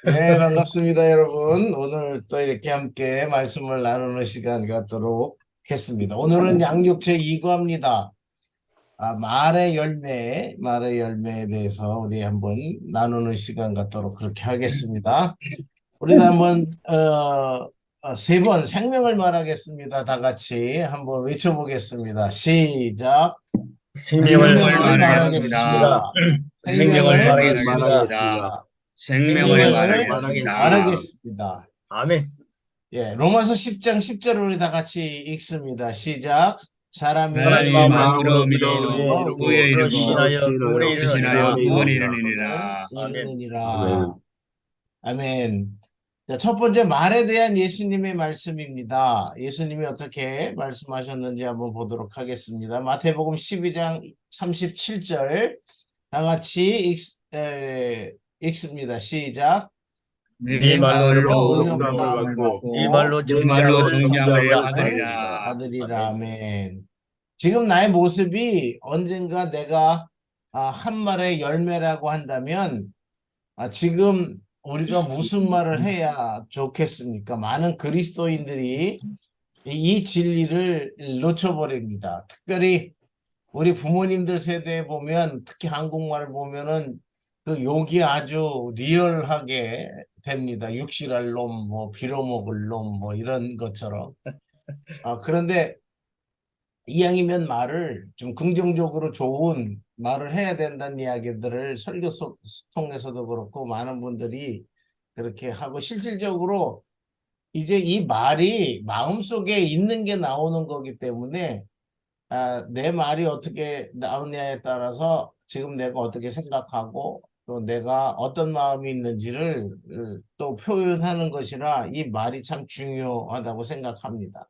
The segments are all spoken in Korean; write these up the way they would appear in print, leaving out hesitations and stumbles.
네, 반갑습니다, 여러분. 오늘 또 이렇게 함께 말씀을 나누는 시간 갖도록 했습니다. 오늘은 양육 제2과입니다. 말의 열매에 대해서 우리 한번 나누는 시간 갖도록 그렇게 하겠습니다. 우리도 한번, 세 번 생명을 말하겠습니다. 다 같이 한번 외쳐보겠습니다. 시작. 생명을 생명을 말하겠습니다. 말하겠습니다. 생명을 생명을 말하겠습니다. 말하겠습니다. 생명을 생명을 생명을 말하겠습니다. 말하겠습니다. 말하겠습니다. 아멘. 예, 로마서 10장 10절을 우리 다 같이 읽습니다. 시작. 사람이 하나님 마음으로 믿어 구에 그로 이르고 신하여 구원에 신하여 이르느니라. 구원에 구원에 이르느니라. 이르느니라. 아멘. 자, 첫 번째 말에 대한 예수님의 말씀입니다. 예수님이 어떻게 말씀하셨는지 한번 보도록 하겠습니다. 마태복음 12장 37절 다 같이 읽습니다. 시작. 네 말로 의롭다함을 받고 이 말로 네 말로 정죄함을 정죄함을 하리라. 받으리라. 아멘. 지금 나의 모습이 언젠가 내가 한 말의 열매라고 한다면 지금 우리가 무슨 말을 해야 좋겠습니까? 많은 그리스도인들이 이 진리를 놓쳐버립니다. 특별히 우리 부모님들 세대에 보면 특히 한국말을 보면은 그 욕이 아주 리얼하게 됩니다. 육실할 놈, 뭐 빌어먹을 놈, 뭐 이런 것처럼. 그런데 이왕이면 말을 좀 긍정적으로 좋은 말을 해야 된다는 이야기들을 설교 통해서도 그렇고 많은 분들이 그렇게 하고 실질적으로 이제 이 말이 마음속에 있는 게 나오는 거기 때문에 내 말이 어떻게 나오냐에 따라서 지금 내가 어떻게 생각하고 또 내가 어떤 마음이 있는지를 또 표현하는 것이라 이 말이 참 중요하다고 생각합니다.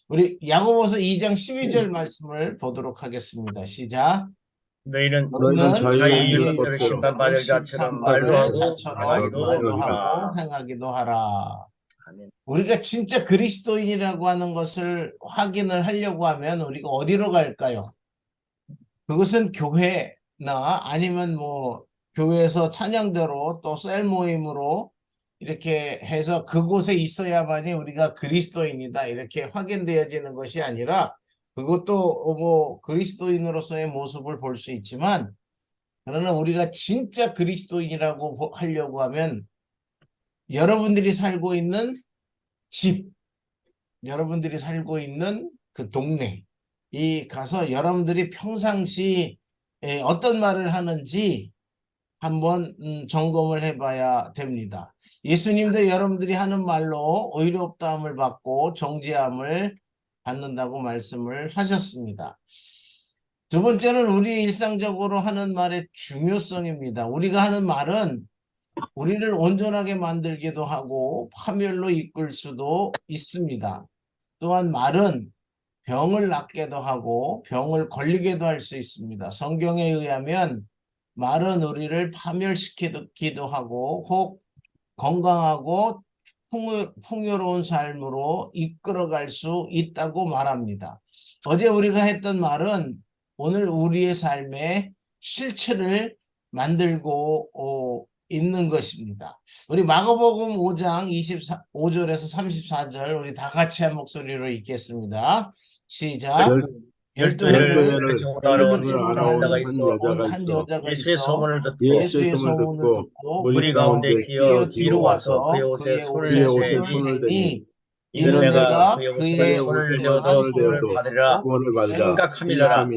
우리 야고보서 2장 12절 말씀을 보도록 하겠습니다. 시작. 너희는 자기의 이웃들을 심판받을 자처럼 말도 하고 말도 하고 행하기도 하라. 우리가 진짜 그리스도인이라고 하는 것을 확인을 하려고 하면 우리가 어디로 갈까요? 그것은 교회나 아니면 뭐 교회에서 찬양대로 또 셀 모임으로 이렇게 해서 그곳에 있어야만이 우리가 그리스도인이다 이렇게 확인되어지는 것이 아니라 그것도 뭐 그리스도인으로서의 모습을 볼 수 있지만 그러나 우리가 진짜 그리스도인이라고 하려고 하면 여러분들이 살고 있는 집, 여러분들이 살고 있는 그 동네 이 가서 여러분들이 평상시 어떤 말을 하는지 한번 점검을 해봐야 됩니다. 예수님도 여러분들이 하는 말로 의롭다함을 받고 정죄함을 받는다고 말씀을 하셨습니다. 두 번째는 우리 일상적으로 하는 말의 중요성입니다. 우리가 하는 말은 우리를 온전하게 만들기도 하고 파멸로 이끌 수도 있습니다. 또한 말은 병을 낫게도 하고 병을 걸리게도 할 수 있습니다. 성경에 의하면 말은 우리를 파멸시키기도 하고 혹 건강하고 풍요로운 삶으로 이끌어갈 수 있다고 말합니다. 어제 우리가 했던 말은 오늘 우리의 삶의 실체를 만들고 있는 것입니다. 우리 마가복음 5장 25절에서 34절 우리 다 같이 한 목소리로 읽겠습니다. 시작. 12회를 전문적으로 알아온 한 여자가 예수의 있어 소문을 듣고 예수의 소문을 듣고 무리 가운데 기어 기어 뒤로 와서 그의 옷에 손을 대니 이는 내가 그의 옷에 손을 대어도 구원을 받으리라 생각함이라.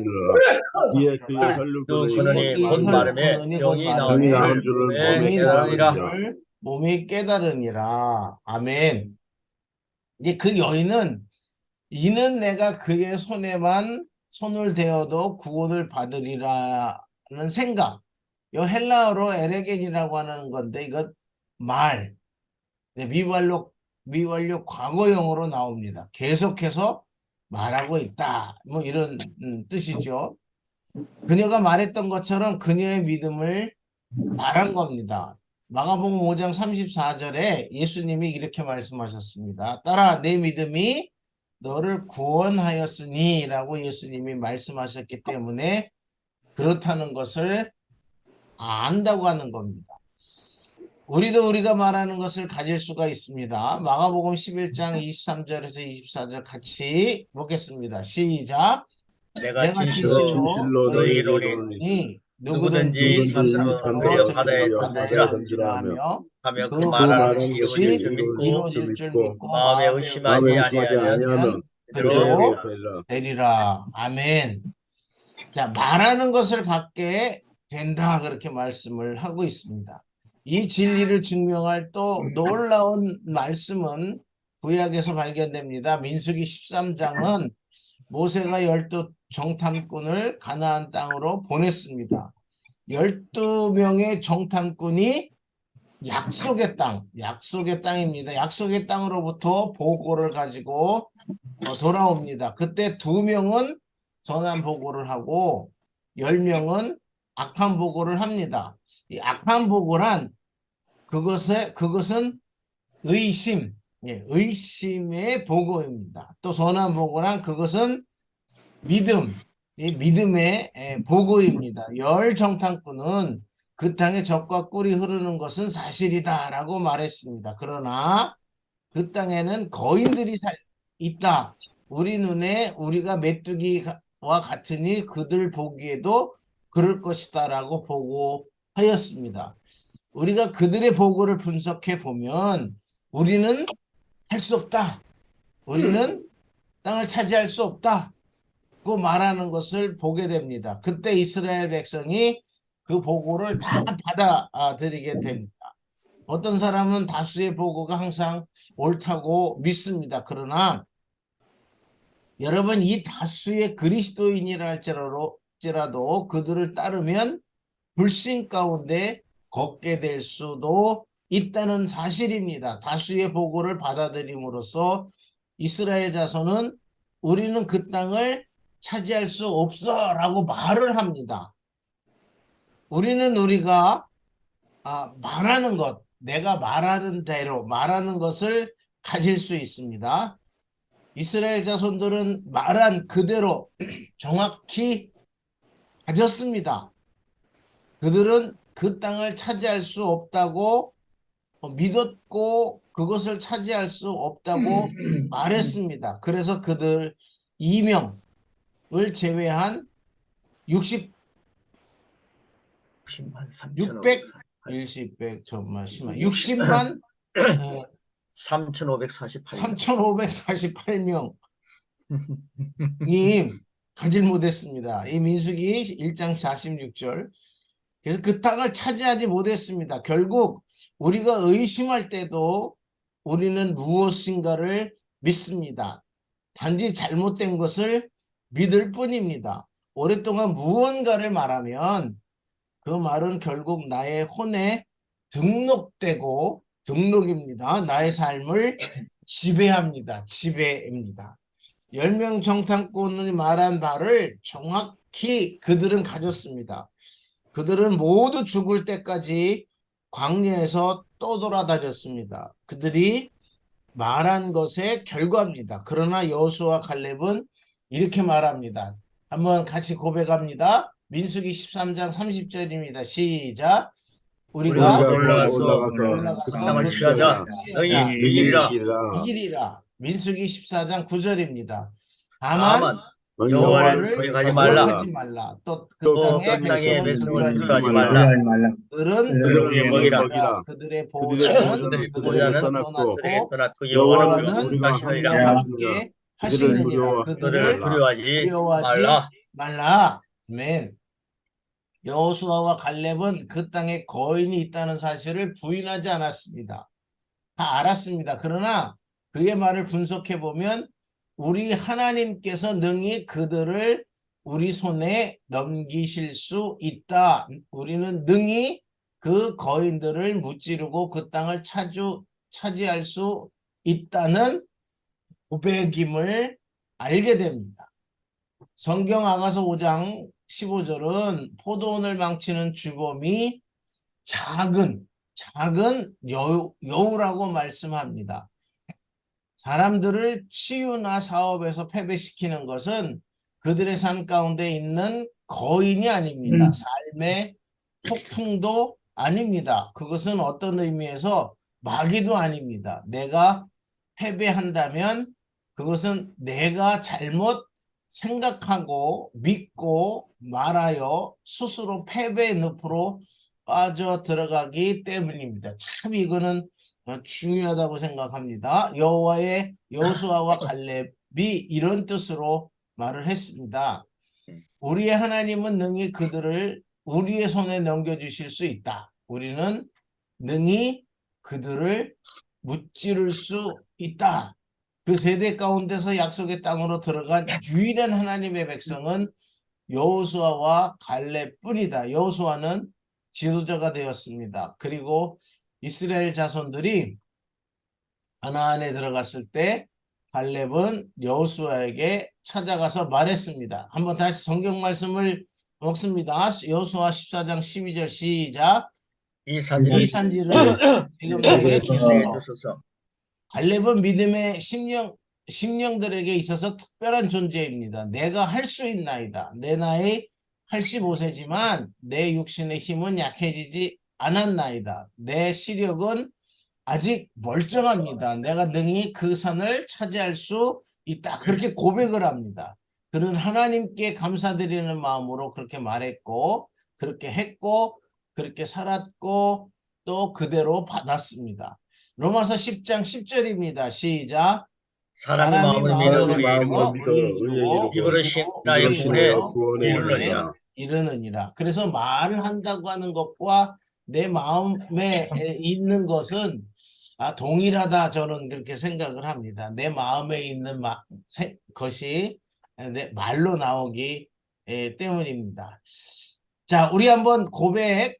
또 그러니 곧 마름에 병이 나온 줄을 몸이 깨달으니라. 아멘. 이제 그 여인은 이는 내가 그의 손을 대어도 구원을 받으리라는 생각. 이 헬라어로 에레겐이라고 하는 건데 이것 말. 미완료 과거형으로 나옵니다. 계속해서 말하고 있다. 뭐 이런 뜻이죠. 그녀가 말했던 것처럼 그녀의 믿음을 말한 겁니다. 마가복음 5장 34절에 예수님이 이렇게 말씀하셨습니다. 따라 내 믿음이 너를 구원하였으니 라고 예수님이 말씀하셨기 때문에 그렇다는 것을 안다고 하는 겁니다. 우리도 우리가 말하는 것을 가질 수가 있습니다. 마가복음 11장 23절에서 24절 같이 보겠습니다. 시작. 내가 내가 진실로 진실로 너희에게 너희에게 이르노니 이르노니 누구든지 누구든지 산으로 산으로 들려 바다에 바다에 던지라 던지라 하며 하며 그 그 말하는 말하는 것이 이루어질 것이 줄 믿고 이루어질 줄 믿고 마음에 의심하지 아니하면 그대로 그대로 되리라. 아멘. 자, 말하는 것을 받게 된다. 그렇게 말씀을 하고 있습니다. 이 진리를 증명할 또 놀라운 말씀은 구약에서 발견됩니다. 민수기 13장은 모세가 12 정탐꾼을 가나안 땅으로 보냈습니다. 12명의 정탐꾼이 약속의 땅입니다. 약속의 땅으로부터 보고를 가지고 돌아옵니다. 그때 2명은 선한 보고를 하고 10명은 악한 보고를 합니다. 이 악한 보고란 그것은 의심, 의심의 보고입니다. 또 선한 보고란 그것은 믿음, 이 믿음의 보고입니다. 열 정탐꾼은 그 땅에 젖과 꿀이 흐르는 것은 사실이다라고 말했습니다. 그러나 그 땅에는 거인들이 있다. 우리 눈에 우리가 메뚜기와 같으니 그들 보기에도 그럴 것이다라고 보고하였습니다. 우리가 그들의 보고를 분석해 보면 우리는 할 수 없다. 우리는 땅을 차지할 수 없다. 고 말하는 것을 보게 됩니다. 그때 이스라엘 백성이 그 보고를 다 받아들이게 됩니다. 어떤 사람은 다수의 보고가 항상 옳다고 믿습니다. 그러나 여러분, 이 다수의 그리스도인이라 할지라도 그들을 따르면 불신 가운데 걷게 될 수도 있다는 사실입니다. 다수의 보고를 받아들임으로써 이스라엘 자손은 우리는 그 땅을 차지할 수 없어 라고 말을 합니다. 우리가 말하는 것, 내가 말하는 대로 말하는 것을 가질 수 있습니다. 이스라엘 자손들은 말한 그대로 정확히 가졌습니다. 그들은 그 땅을 차지할 수 없다고 믿었고 그것을 차지할 수 없다고 말했습니다. 그래서 그들 2명을 제외한 60 600 100 정말 심한 60만 3,548명이 가질 못했습니다. 이 민수기 1장 46절. 그래서 그 땅을 차지하지 못했습니다. 결국 우리가 의심할 때도 우리는 무엇인가를 믿습니다. 단지 잘못된 것을 믿을 뿐입니다. 오랫동안 무언가를 말하면 그 말은 결국 나의 혼에 등록입니다. 나의 삶을 지배합니다. 지배입니다. 10명 정탐꾼이 말한 바를 정확히 그들은 가졌습니다. 그들은 모두 죽을 때까지 광야에서 떠돌아다녔습니다. 그들이 말한 것의 결과입니다. 그러나 여호수아와 칼렙은 이렇게 말합니다. 한번 같이 고백합니다. 민수기 13장 30절입니다. 시작. 우리가 올라가서 그 땅을 취하자. 너희 이기리라. 민수기 14장 9절입니다. 다만 여호와를 거역하지 말라. 또 그 그 땅의 땅의 백성을 두려워하지 두려워하지 말라. 말라. 그들은 우리의 먹이라. 그들의 보호자는 그들에게서 떠났고 떠났고 여호와는 우리와 우리와 함께 하시느니라. 그들을 두려워하지 말라. 아멘. 여호수아와 갈렙은 그 땅에 거인이 있다는 사실을 부인하지 않았습니다. 다 알았습니다. 그러나 그의 말을 분석해 보면 우리 하나님께서 능히 그들을 우리 손에 넘기실 수 있다. 우리는 능히 그 거인들을 무찌르고 그 땅을 차지할 수 있다는 고백임을 알게 됩니다. 성경 아가서 5장 15절은 포도원을 망치는 주범이 작은 여우라고 말씀합니다. 사람들을 치유나 사업에서 패배시키는 것은 그들의 삶 가운데 있는 거인이 아닙니다. 삶의 폭풍도 아닙니다. 그것은 어떤 의미에서 마귀도 아닙니다. 내가 패배한다면 그것은 내가 잘못 생각하고 믿고 말하여 스스로 패배의 늪으로 빠져 들어가기 때문입니다. 참 이거는 중요하다고 생각합니다. 여호수아와 갈렙이 이런 뜻으로 말을 했습니다. 우리의 하나님은 능히 그들을 우리의 손에 넘겨주실 수 있다. 우리는 능히 그들을 무찌를 수 있다. 그 세대 가운데서 약속의 땅으로 들어간 유일한 하나님의 백성은 여호수아와 갈렙뿐이다. 여호수아는 지도자가 되었습니다. 그리고 이스라엘 자손들이 가나안에 들어갔을 때 갈렙은 여호수아에게 찾아가서 말했습니다. 한번 다시 성경 말씀을 읽습니다. 여호수아 14장 12절 시작. 이 산지를 지금 내게 주소서. 갈렙은 믿음의 심령들에게 있어서 특별한 존재입니다. 내가 할 수 있나이다. 내 나이 85세지만 내 육신의 힘은 약해지지 않았나이다. 내 시력은 아직 멀쩡합니다. 내가 능히 그 산을 차지할 수 있다. 그렇게 고백을 합니다. 그는 하나님께 감사드리는 마음으로 그렇게 말했고, 그렇게 했고, 그렇게 살았고, 또 그대로 받았습니다. 로마서 10장 10절입니다. 시작. 사람이 마음으로 믿어 의에 이르고 입으로 구원에 이르느니라. 그래서 말을 한다고 하는 것과 내 마음에 있는 것은 동일하다, 저는 그렇게 생각을 합니다. 내 마음에 있는 것이 내 말로 나오기 때문입니다. 자, 우리 한번 고백을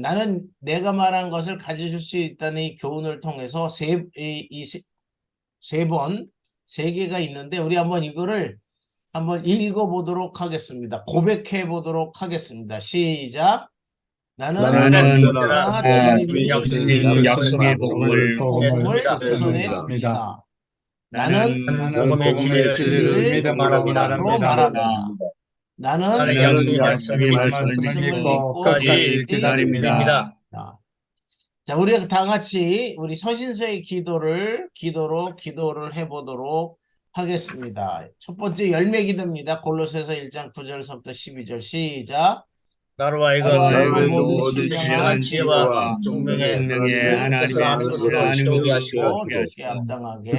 나는 내가 말한 것을 가지실 수 있다는 이 교훈을 통해서 세 개가 있는데 우리 한번 이거를 한번 읽어보도록 하겠습니다. 고백해 보도록 하겠습니다. 시작. 나는 언제나 주님이 주님 약속의 복음을 그 손에 둡니다. 나는 복음의 진리를 믿음으로 말합니다. 나는 약속의 말씀을 믿고 끝까지 기다립니다. 자, 우리 다 같이 우리 서신서의 기도를 해보도록 하겠습니다. 첫 번째 열매 기도입니다. 골로새서 1장 9절서부터 12절 시작. 나로 하여금 모든 신령한 지혜와 총명의 하나님의 아는 것을 채우게 하시고 주께 합당하게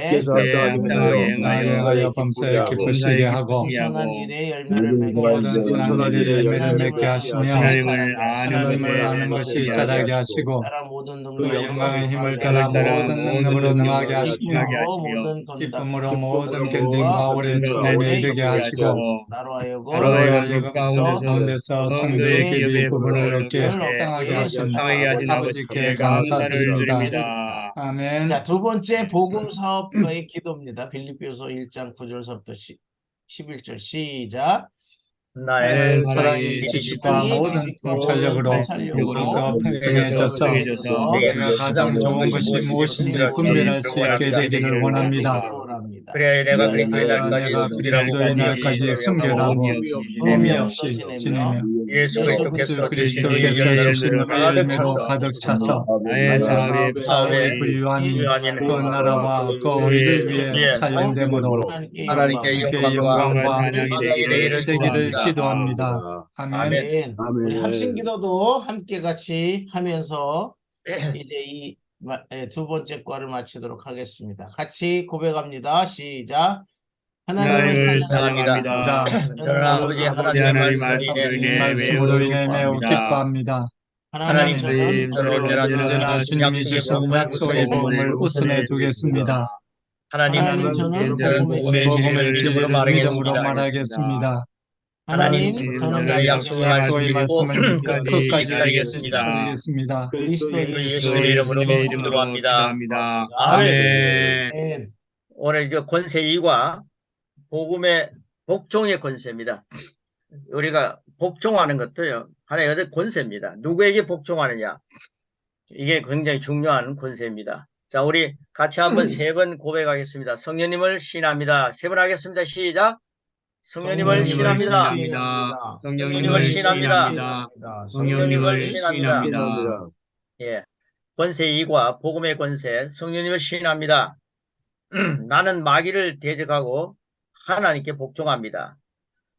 행하여 범사에 기쁘시게 하고 선한 일에 열매를 모든 선한 일에 열매를 맺게 하시며 하나님을 하나님을 아는 것이 자라게 하시고 따라 모든 그 영광의 힘을 따라 따라 모든 능력으로 능하게 하시며 모든 기쁨으로 모든 견딘과 오래 참음에 이르게 하시고 나로 하여금 하여금 가운데서 성도의 기업의 부분을 얻게 합당하게 하신 아버지께 감사드립니다. 아멘. 자, 두 번째 복음 사업가의 기도입니다. 빌립보서 1장 9절서부터 11절 시작. 나의 사랑이 지식과 모든 통찰력으로 더 팽팽해져서 내가 가장 좋은 것이 무엇인지 분별할 수 있게 되기를 원합니다. 그래야 내가 내가 그리스도의 날까지 순결하고 의미 없이 지내며 예수 그리스도께서 주신 그 열매로 가득 차서 사업의 부유한 그 나라와 그 의를 위해 사용됨으로 하나님께 영광과 찬양이 되기를 기도합니다. 아멘. 우리 합심기도도 함께 같이 하면서 이제 이 두 번째 과를 마치도록 하겠습니다. 같이 고백합니다. 시작. 하나님을 사랑합니다. 저는 아버지 하나님의 말씀으로 인해 매우 기뻐합니다. 하나님, 저는 언제나 주님이 주신 약속의 복음을 우선에 두겠습니다. 하나님, 저는 복음의 진리를 믿음으로 말하겠습니다. 하나님, 저는 약속의 말씀을 믿고 끝까지 기다리겠습니다. 그리스도 예수의 이름으로 기도합니다. 아멘. 오늘 권세 2과 복음의 복종의 권세입니다. 우리가 복종하는 것도요, 하나의 어떤 권세입니다. 누구에게 복종하느냐, 이게 굉장히 중요한 권세입니다. 자, 우리 같이 한번 3번 고백하겠습니다. 성령님을 신합니다. 3번 하겠습니다. 시작. 성령님을 신합니다. 신합니다. 성령님을 신합니다. 성령님을 신합니다. 신합니다. 예. 권세 2과 복음의 권세, 성령님을 신합니다. 나는 마귀를 대적하고 하나님께 복종합니다.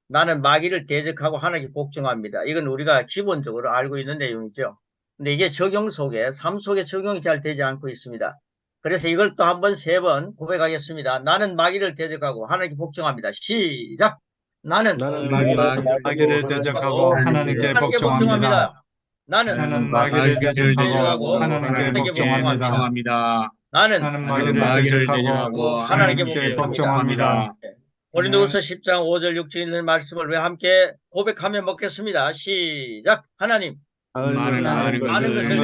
나는 마귀를 대적하고 하나님께 복종합니다. 이건 우리가 기본적으로 알고 있는 내용이죠. 근데 이게 적용 속에, 삶 속에 적용이 잘 되지 않고 있습니다. 그래서 이걸 또 한 번, 3번 고백하겠습니다. 나는 마귀를 대적하고 하나님께 복종합니다. 시작! 나는 마귀를 대적하고 하나님께 복종합니다. 나는 마귀를 대적하고 하나님께 복종합니다. 나는 마귀를 대적하고 하나님께 복종합니다. 고린도후서 10장 5절 6절 있는 말씀을 왜 함께 고백하며 먹겠습니다. 시작! 하나님 많은 것을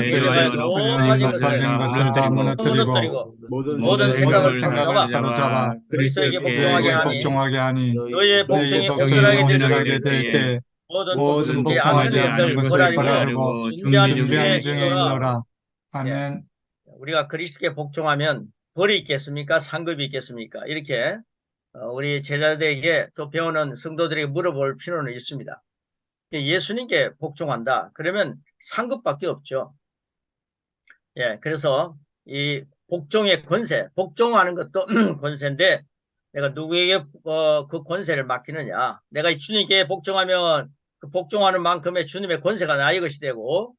가진 것을 다 무너뜨리고 모든 생각을 사로잡아 그리스도에게 복종하게 하니 너희의 복종이 복종이 온전하게 온전하게 될 될 때 모든 모든 복종하지 복종하지 않은 것을 버리고 버리고 준비하는 준비하는 중에 중에 있노라. 있노라. 아멘. 우리가 그리스도께 복종하면 벌이 있겠습니까? 상급이 있겠습니까? 이렇게 우리 제자들에게 또 배우는 성도들에게 물어볼 필요는 있습니다. 예수님께 복종한다. 그러면 상급밖에 없죠. 예, 그래서 이 복종의 권세, 복종하는 것도 권세인데 내가 누구에게 그 권세를 맡기느냐. 내가 이 주님께 복종하면 그 복종하는 만큼의 주님의 권세가 나의 것이 되고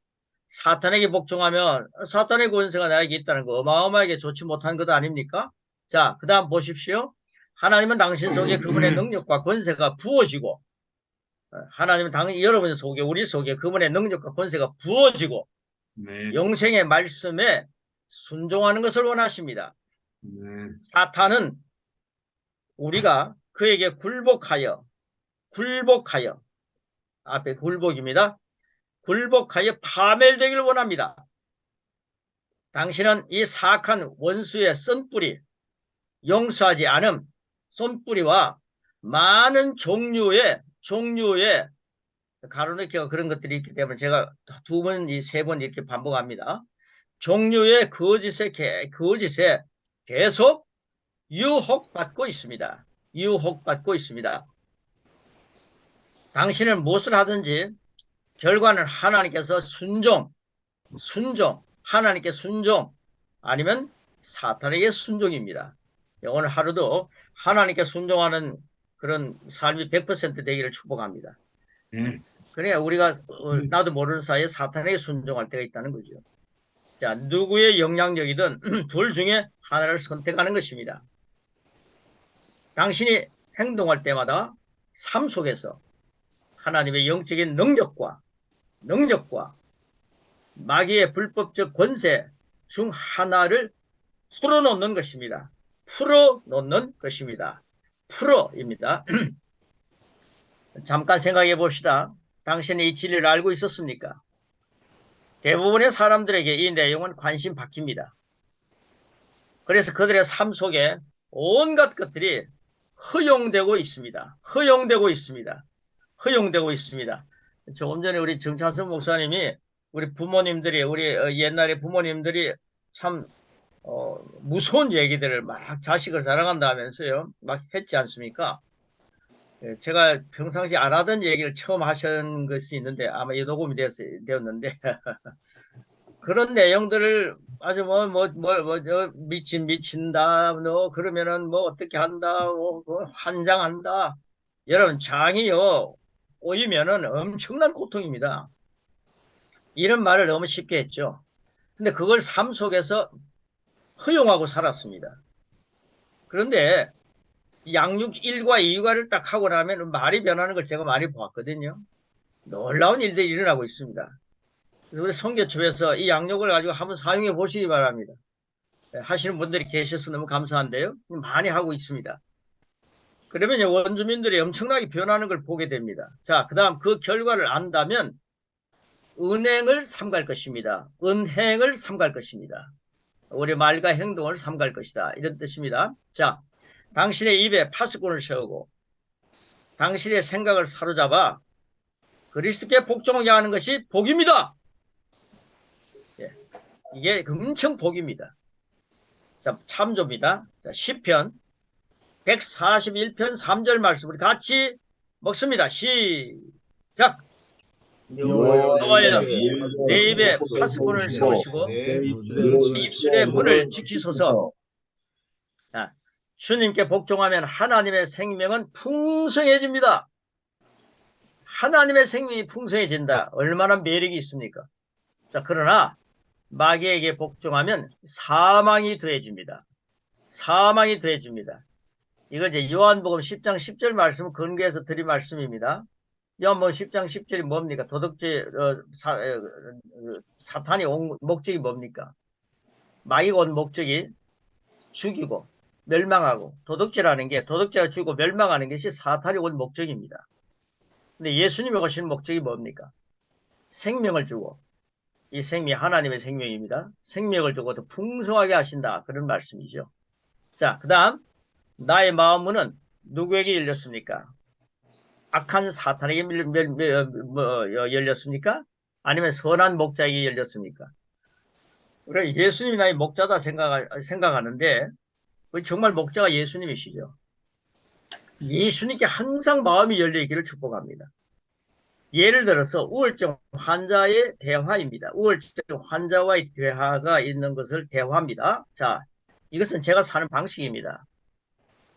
사탄에게 복종하면 사탄의 권세가 나에게 있다는 거 어마어마하게 좋지 못한 것 아닙니까? 자, 그 다음 보십시오. 하나님은 당신 속에 그분의 능력과 권세가 부어지고 하나님은 여러분 속에 우리 속에 그분의 능력과 권세가 부어지고 영생의 말씀에 순종하는 것을 원하십니다. 사탄은 우리가 그에게 굴복하여 앞에 굴복입니다. 굴복하여 파멸되기를 원합니다. 당신은 이 사악한 원수의 쓴뿌리, 용서하지 않음, 쏜뿌리와 많은 종류의 가로넣기가 그런 것들이 있기 때문에 제가 2번, 3번 이렇게 반복합니다. 종류의 거짓에 계속 유혹받고 있습니다. 유혹받고 있습니다. 당신은 무엇을 하든지 결과는 하나님께서 하나님께 순종 아니면 사탄에게 순종입니다. 오늘 하루도 하나님께 순종하는 그런 삶이 100% 되기를 축복합니다. 그래야 우리가 나도 모르는 사이에 사탄에게 순종할 때가 있다는 거죠. 자, 누구의 영향력이든 둘 중에 하나를 선택하는 것입니다. 당신이 행동할 때마다 삶 속에서 하나님의 영적인 능력과 마귀의 불법적 권세 중 하나를 풀어놓는 것입니다. 풀어입니다. 잠깐 생각해 봅시다. 당신이 이 진리를 알고 있었습니까? 대부분의 사람들에게 이 내용은 관심 바뀝니다. 그래서 그들의 삶 속에 온갖 것들이 허용되고 있습니다. 조금 전에 우리 정찬선 목사님이 우리 부모님들이 옛날에 부모님들이 참 무서운 얘기들을 막 자식을 사랑한다 하면서요 막 했지 않습니까? 제가 평상시 안 하던 얘기를 처음 하신 것이 있는데 아마 이 녹음이 되었는데 그런 내용들을 아주 미친다 너 그러면은 뭐 어떻게 한다 환장한다. 여러분 장이요 오이면은 엄청난 고통입니다. 이런 말을 너무 쉽게 했죠. 근데 그걸 삶 속에서 허용하고 살았습니다. 그런데 양육 1과 2과를 딱 하고 나면 말이 변하는 걸 제가 많이 보았거든요. 놀라운 일들이 일어나고 있습니다. 그래서 우리 선교첩에서 이 양육을 가지고 한번 사용해 보시기 바랍니다. 하시는 분들이 계셔서 너무 감사한데요. 많이 하고 있습니다. 그러면 원주민들이 엄청나게 변하는 걸 보게 됩니다. 자, 그 다음 그 결과를 안다면 은행을 삼갈 것입니다. 은행을 삼갈 것입니다. 우리 말과 행동을 삼갈 것이다. 이런 뜻입니다. 자, 당신의 입에 파수꾼을 세우고 당신의 생각을 사로잡아 그리스도께 복종하게 하는 것이 복입니다. 예, 이게 엄청 복입니다. 자, 참조입니다. 자, 시편 141편 3절 말씀 우리 같이 먹습니다. 시작. 여호와여 내 입에 파수꾼을 세우시고 내 입술의 문을 지키소서. 자, 주님께 복종하면 하나님의 생명은 풍성해집니다. 하나님의 생명이 풍성해진다. 얼마나 매력이 있습니까? 자, 그러나 마귀에게 복종하면 사망이 더해집니다. 사망이 더해집니다. 이거 이제 요한복음 10장 10절 말씀 근거해서 드린 말씀입니다. 요한복음 10장 10절이 뭡니까? 도덕질, 사탄이 온 목적이 뭡니까? 마귀가 온 목적이 죽이고 멸망하고 도덕질하는 게 도덕질을 죽이고 멸망하는 것이 사탄이 온 목적입니다. 근데 예수님이 오신 목적이 뭡니까? 생명을 주고 이 생명이 하나님의 생명입니다. 생명을 주고 더 풍성하게 하신다. 그런 말씀이죠. 자, 그 다음 나의 마음문은 누구에게 열렸습니까? 악한 사탄에게 열렸습니까? 아니면 선한 목자에게 열렸습니까? 우리가 예수님이 나의 목자다 생각하는데 정말 목자가 예수님이시죠. 예수님께 항상 마음이 열려있기를 축복합니다. 예를 들어서 우울증 환자의 대화입니다. 우울증 환자와의 대화가 있는 것을 대화입니다. 자, 이것은 제가 사는 방식입니다.